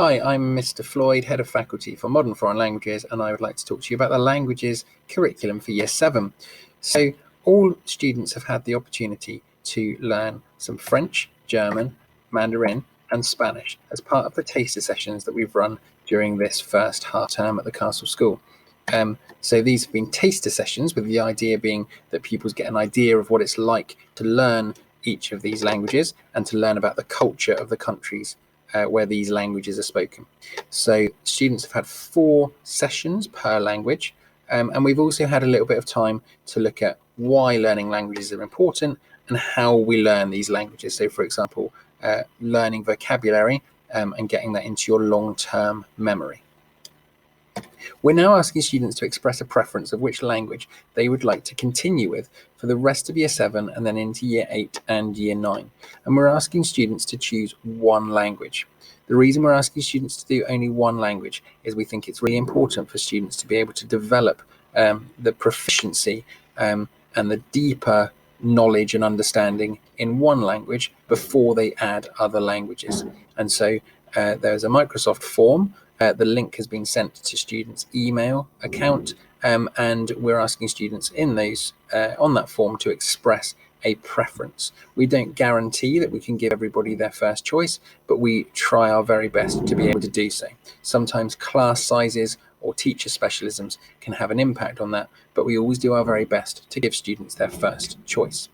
Hi, I'm Mr. Floyd, Head of Faculty for Modern Foreign Languages, and I would like to talk to you about the languages curriculum for Year 7. So all students have had the opportunity to learn some French, German, Mandarin and Spanish as part of the taster sessions that we've run during this first half term at the Castle School. So these have been taster sessions, with the idea being that pupils get an idea of what it's like to learn each of these languages and to learn about the culture of the countries where these languages are spoken. So students have had 4 sessions per language, and we've also had a little bit of time to look at why learning languages are important and how we learn these languages. So for example, learning vocabulary and getting that into your long-term memory. We're now asking students to express a preference of which language they would like to continue with for the rest of Year 7 and then into Year 8 and Year 9. And we're asking students to choose one language. The reason we're asking students to do only one language is we think it's really important for students to be able to develop the proficiency and the deeper knowledge and understanding in one language before they add other languages. And so there's a Microsoft form. The link has been sent to students' email account, and we're asking students in those on that form to express a preference. We don't guarantee that we can give everybody their first choice, but we try our very best to be able to do so. Sometimes class sizes or teacher specialisms can have an impact on that, but we always do our very best to give students their first choice.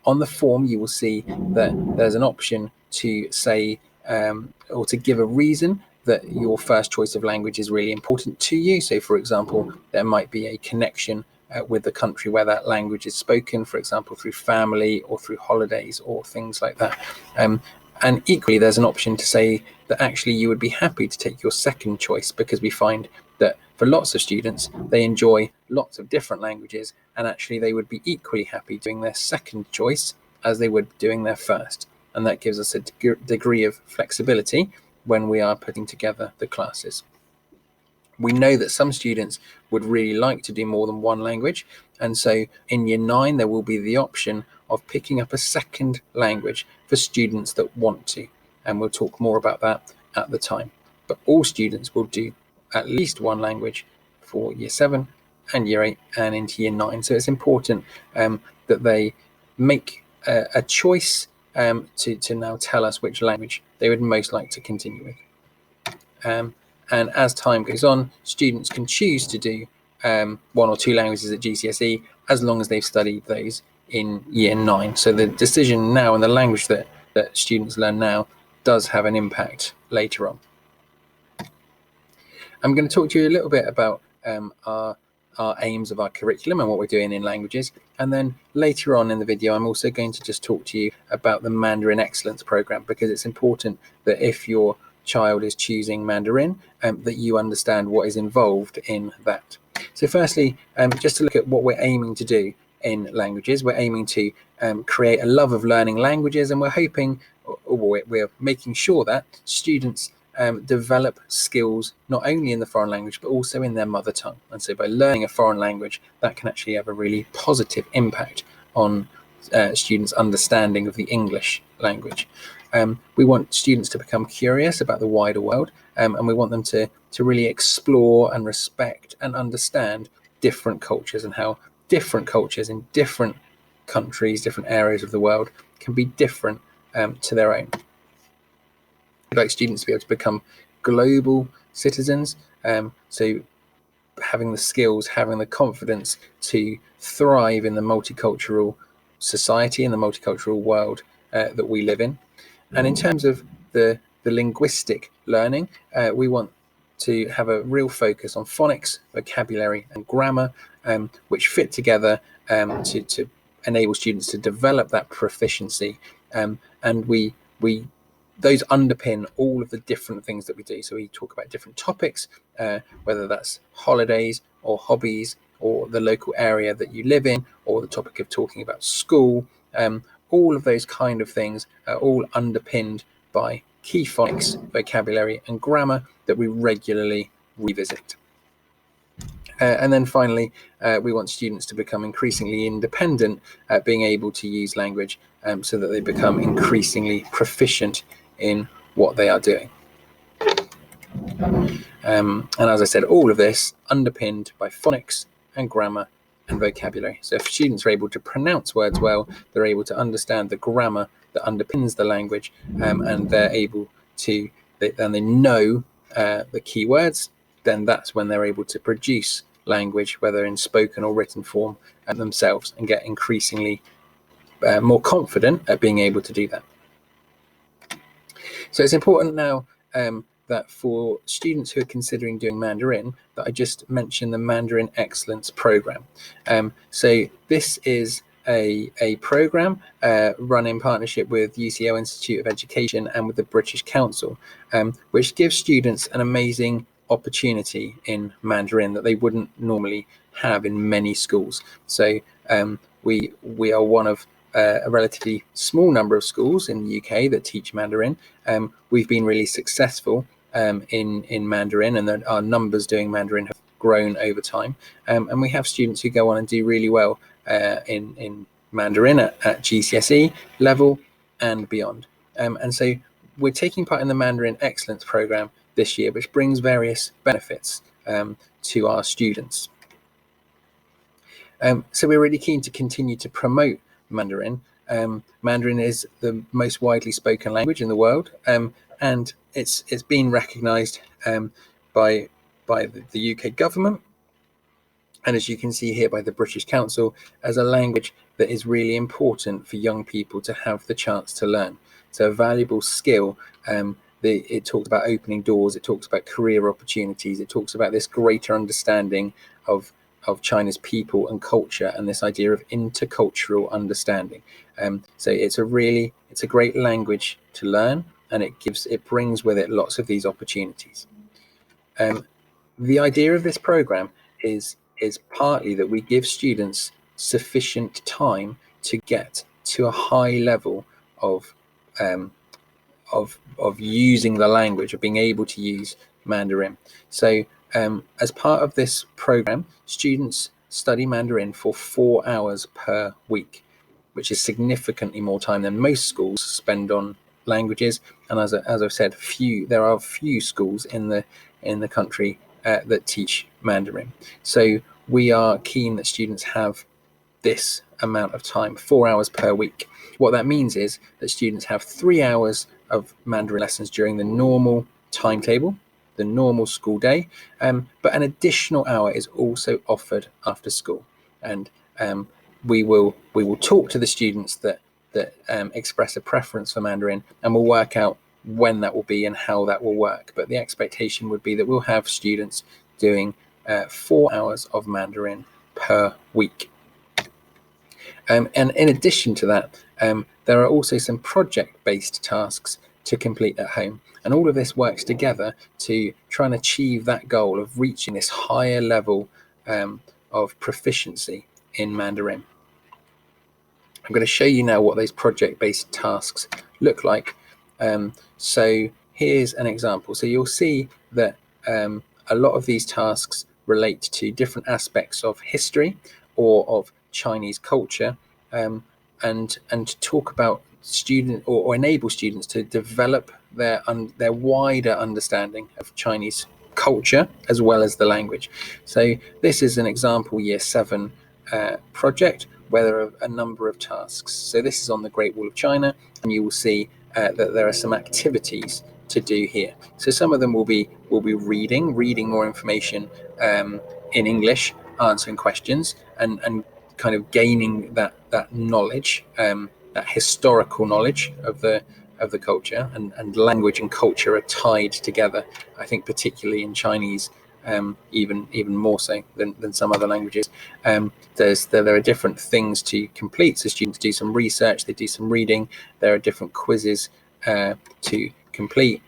On the form, you will see that there's an option to say or to give a reason that your first choice of language is really important to you. So for example, there might be a connection with the country where that language is spoken, for example, through family or through holidays or things like that. And equally, there's an option to say that actually you would be happy to take your second choice, because we find that for lots of students, they enjoy lots of different languages, and actually they would be equally happy doing their second choice as they would doing their first. And that gives us a degree of flexibility when we are putting together the classes. We know that some students would really like to do more than one language, and so in Year 9 there will be the option of picking up a second language for students that want to, and we'll talk more about that at the time. But all students will do at least one language for Year 7 and Year 8 and into Year 9. So it's important that they make a choice to now tell us which language they would most like to continue with. And as time goes on, students can choose to do 1 or 2 languages at GCSE as long as they've studied those in Year 9. So the decision now and the language that students learn now does have an impact later on. I'm going to talk to you a little bit about our aims of our curriculum and what we're doing in languages. And then later on in the video, I'm also going to just talk to you about the Mandarin Excellence Program, because it's important that if your child is choosing Mandarin, that you understand what is involved in that. So firstly, just to look at what we're aiming to do in languages, we're aiming to create a love of learning languages, and we're hoping, or we're making sure that students develop skills not only in the foreign language but also in their mother tongue. And so by learning a foreign language, that can actually have a really positive impact on students' understanding of the English language. We want students to become curious about the wider world, and we want them to really explore and respect and understand different cultures, and how different cultures in different countries, different areas of the world, can be different to their own. We'd like students to be able to become global citizens, so having the skills, having the confidence to thrive in the multicultural society and the multicultural world that we live in. And in terms of the linguistic learning, we want to have a real focus on phonics, vocabulary and grammar, which fit together to enable students to develop that proficiency. And those underpin all of the different things that we do. So we talk about different topics, whether that's holidays or hobbies or the local area that you live in, or the topic of talking about school. All of those kind of things are all underpinned by key phonics, vocabulary and grammar that we regularly revisit. And then finally, we want students to become increasingly independent at being able to use language, so that they become increasingly proficient in what they are doing. And as I said, all of this underpinned by phonics and grammar and vocabulary. So if students are able to pronounce words well, they're able to understand the grammar that underpins the language, and they're able to, and they know the key words, then that's when they're able to produce language, whether in spoken or written form, themselves, and get increasingly more confident at being able to do that. So it's important now that for students who are considering doing Mandarin, that I just mentioned the Mandarin Excellence Program. So this is a program run in partnership with UCL Institute of Education and with the British Council, which gives students an amazing opportunity in Mandarin that they wouldn't normally have in many schools. So we are one of a relatively small number of schools in the UK that teach Mandarin. We've been really successful in Mandarin, and our numbers doing Mandarin have grown over time. And we have students who go on and do really well in Mandarin at GCSE level and beyond. And so we're taking part in the Mandarin Excellence Program this year, which brings various benefits to our students. So we're really keen to continue to promote Mandarin. Mandarin is the most widely spoken language in the world, and it's been recognised by the UK government, and as you can see here, by the British Council, as a language that is really important for young people to have the chance to learn. It's a valuable skill. It talks about opening doors, it talks about career opportunities, it talks about this greater understanding of China's people and culture, and this idea of intercultural understanding. So it's a great language to learn, and it brings with it lots of these opportunities. The idea of this program is partly that we give students sufficient time to get to a high level of using the language, of being able to use Mandarin. So as part of this program, students study Mandarin for 4 hours per week, which is significantly more time than most schools spend on languages. And as I've said, there are few schools in the country that teach Mandarin. So we are keen that students have this amount of time, 4 hours per week. What that means is that students have 3 hours of Mandarin lessons during the normal timetable, the normal school day, but an additional hour is also offered after school. And we will talk to the students that express a preference for Mandarin, and we'll work out when that will be and how that will work. But the expectation would be that we'll have students doing 4 hours of Mandarin per week. And in addition to that, there are also some project-based tasks to complete at home. And all of this works together to try and achieve that goal of reaching this higher level of proficiency in Mandarin. I'm going to show you now what those project-based tasks look like. So here's an example. So you'll see that a lot of these tasks relate to different aspects of history or of Chinese culture, and talk about student or enable students to develop their wider understanding of Chinese culture as well as the language. So this is an example Year 7 project where there are a number of tasks. So this is on the Great Wall of China, and you will see that there are some activities to do here. So some of them will be reading more information in English, answering questions, and kind of gaining that knowledge, that historical knowledge of the culture, and language and culture are tied together. I think particularly in Chinese, even more so than some other languages. There are different things to complete. So students do some research, they do some reading. There are different quizzes to complete.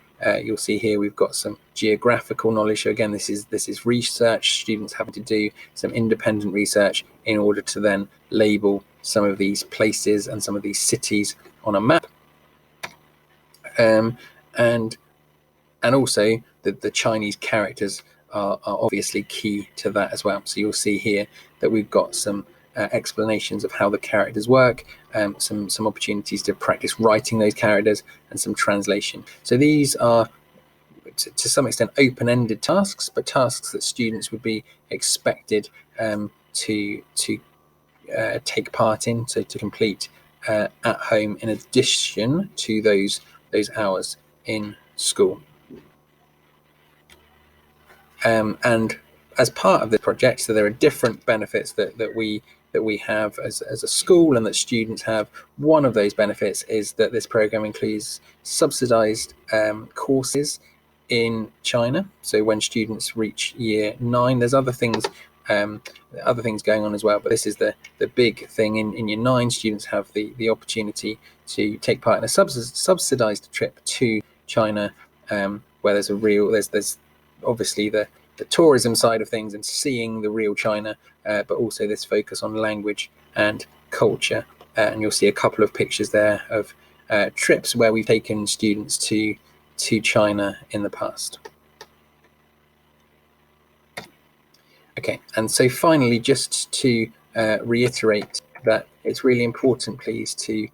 You'll see here we've got some geographical knowledge. So again, this is research. Students having to do some independent research in order to then label some of these places and some of these cities on a map. And also the Chinese characters are obviously key to that as well. So you'll see here that we've got some explanations of how the characters work, some opportunities to practice writing those characters, and some translation. So these are to some extent open-ended tasks, but tasks that students would be expected to take part in, so to complete at home in addition to those hours in school. And as part of the project, so there are different benefits that we have as a school and that students have. One of those benefits is that this program includes subsidized courses in China. So when students reach year 9, there's other things going on as well, but this is the big thing. In year 9, students have the opportunity to take part in a subsidized trip to China, where there's obviously the tourism side of things and seeing the real China, but also this focus on language and culture. And you'll see a couple of pictures there of trips where we've taken students to China in the past. Okay, and so finally, just to reiterate that it's really important, please, to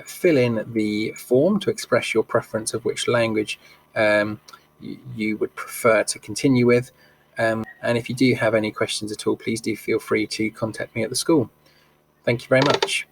fill in the form to express your preference of which language you would prefer to continue with. And if you do have any questions at all, please do feel free to contact me at the school. Thank you very much.